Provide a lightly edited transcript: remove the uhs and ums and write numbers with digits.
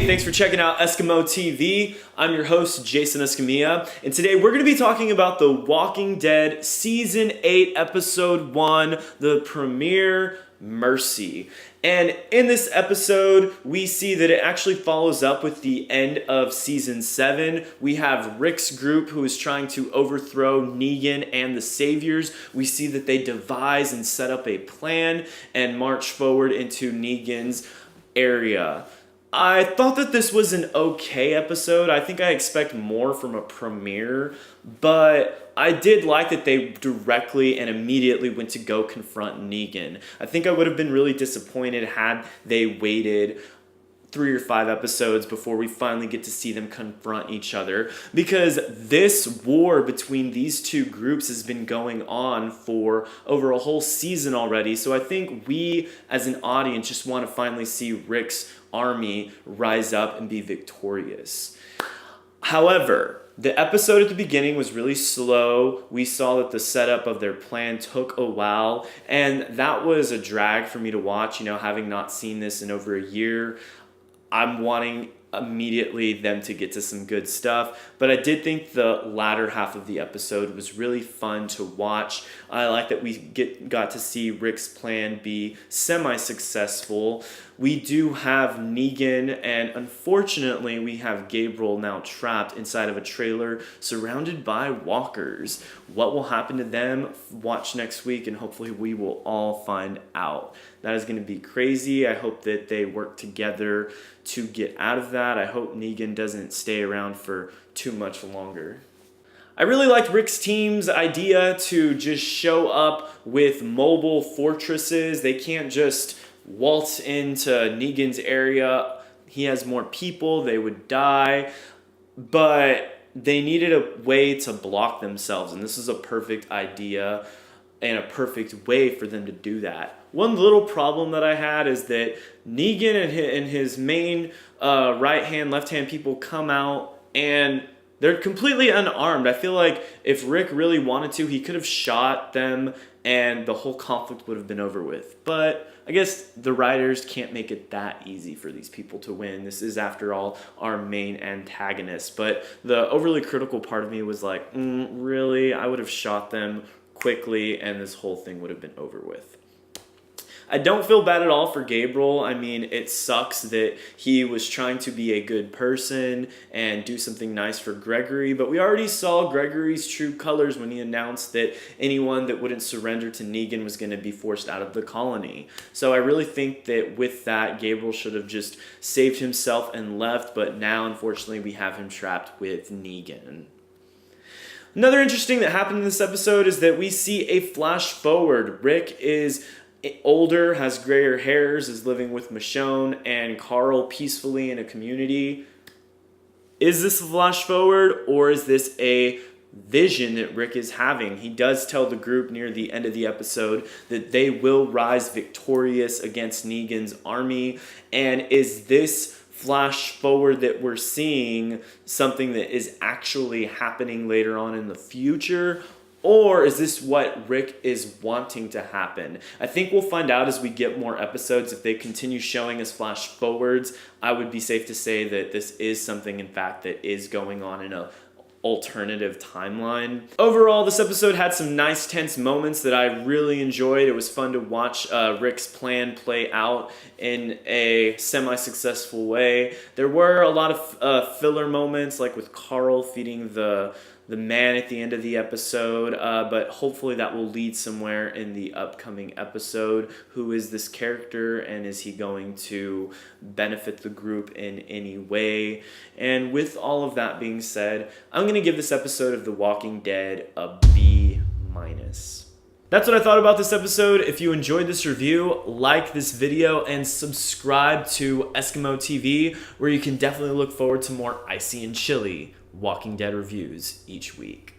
thanks for checking out Eskimo TV. I'm your host, Jason Escamilla, and today we're going to be talking about The Walking Dead Season 8, Episode 1, the premiere, Mercy. And in this episode, we see that it actually follows up with the end of Season 7. We have Rick's group who is trying to overthrow Negan and the Saviors. We see that they devise and set up a plan and march forward into Negan's area. I thought that this was an okay episode. I think I expect more from a premiere, but I did like that they directly and immediately went to go confront Negan. I think I would have been really disappointed had they waited 3 or 5 episodes before we finally get to see them confront each other, because this war between these two groups has been going on for over a whole season already. So I think we as an audience just want to finally see Rick's army rise up and be victorious. However, the episode at the beginning was really slow. We saw that the setup of their plan took a while, and that was a drag for me to watch, having not seen this in over a year. I'm wanting immediately them to get to some good stuff, but I did think the latter half of the episode was really fun to watch. I like that we got to see Rick's plan be semi-successful. We do have Negan, and unfortunately we have Gabriel now trapped inside of a trailer surrounded by walkers. What will happen to them? Watch next week, and hopefully we will all find out. That is going to be crazy. I hope that they work together to get out of that. I hope Negan doesn't stay around for too much longer. I really liked Rick's team's idea to just show up with mobile fortresses. They can't just waltz into Negan's area. He has more people. They would die. But they needed a way to block themselves, and this is a perfect idea and a perfect way for them to do that. One little problem that I had is that Negan and his main right-hand, left-hand people come out and they're completely unarmed. I feel like if Rick really wanted to, he could have shot them and the whole conflict would have been over with. But I guess the writers can't make it that easy for these people to win. This is, after all, our main antagonist. But the overly critical part of me was like, really? I would have shot them quickly and this whole thing would have been over with. I don't feel bad at all for Gabriel. I mean, it sucks that he was trying to be a good person and do something nice for Gregory, but we already saw Gregory's true colors when he announced that anyone that wouldn't surrender to Negan was going to be forced out of the colony. So I really think that with that, Gabriel should have just saved himself and left, but now, unfortunately, we have him trapped with Negan. Another interesting that happened in this episode is that we see a flash forward. Rick is older, has grayer hairs, is living with Michonne and Carl peacefully in a community. Is this a flash forward, or is this a vision that Rick is having? He does tell the group near the end of the episode that they will rise victorious against Negan's army. And is this flash forward that we're seeing something that is actually happening later on in the future? Or is this what Rick is wanting to happen? I think we'll find out as we get more episodes. If they continue showing us flash forwards, I would be safe to say that this is something, in fact, that is going on in a alternative timeline. Overall, this episode had some nice tense moments that I really enjoyed. It was fun to watch Rick's plan play out in a semi-successful way. There were a lot of filler moments, like with Carl feeding the man at the end of the episode, but hopefully that will lead somewhere in the upcoming episode. Who is this character, and is he going to benefit the group in any way? And with all of that being said, I'm going to give this episode of The Walking Dead a B-. That's what I thought about this episode. If you enjoyed this review, like this video and subscribe to Eskimo TV, where you can definitely look forward to more icy and chilly Walking Dead reviews each week.